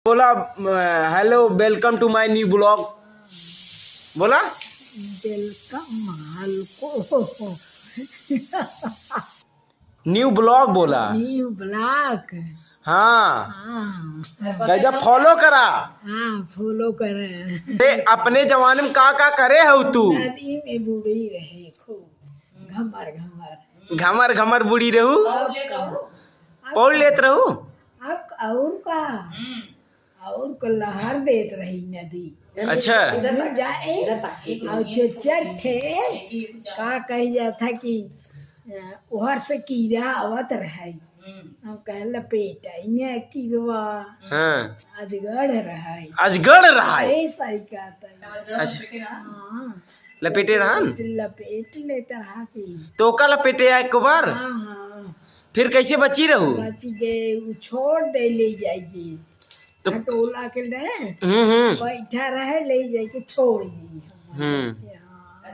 बोला hello welcome to my new blog. बोला welcome को न्यू ब्लॉग बोला। New blog. हाँ हाँ कैसा फॉलो करा। हाँ फॉलो करे। अरे अपने जमाने में का करे हो तू। नदी में बुड़ी रहे खूब घमर घमर घमर घमर बुढ़ी रहू पौड़ लेत रहू। अब और को लहर देत रही नदी। अच्छा जाए और जो चट्ठे का कही जाता कि उहर से कीड़ा आवत रहे हम कह लपेट इन्हें कीड़वा हाँ अजगढ़ रहे अजगढ़ रहा है। ऐसा ही कहता अच्छा हाँ लपेटे रहन लपेट लेता रहा कि तो का लपेटे एक बार हाँ हाँ फिर कैसे बची रहू। बची जे छोड़ दे ले जाइए तो टोला के ले हम्म बैठा रहे ले जाके छोड़ दी। हम्म हाँ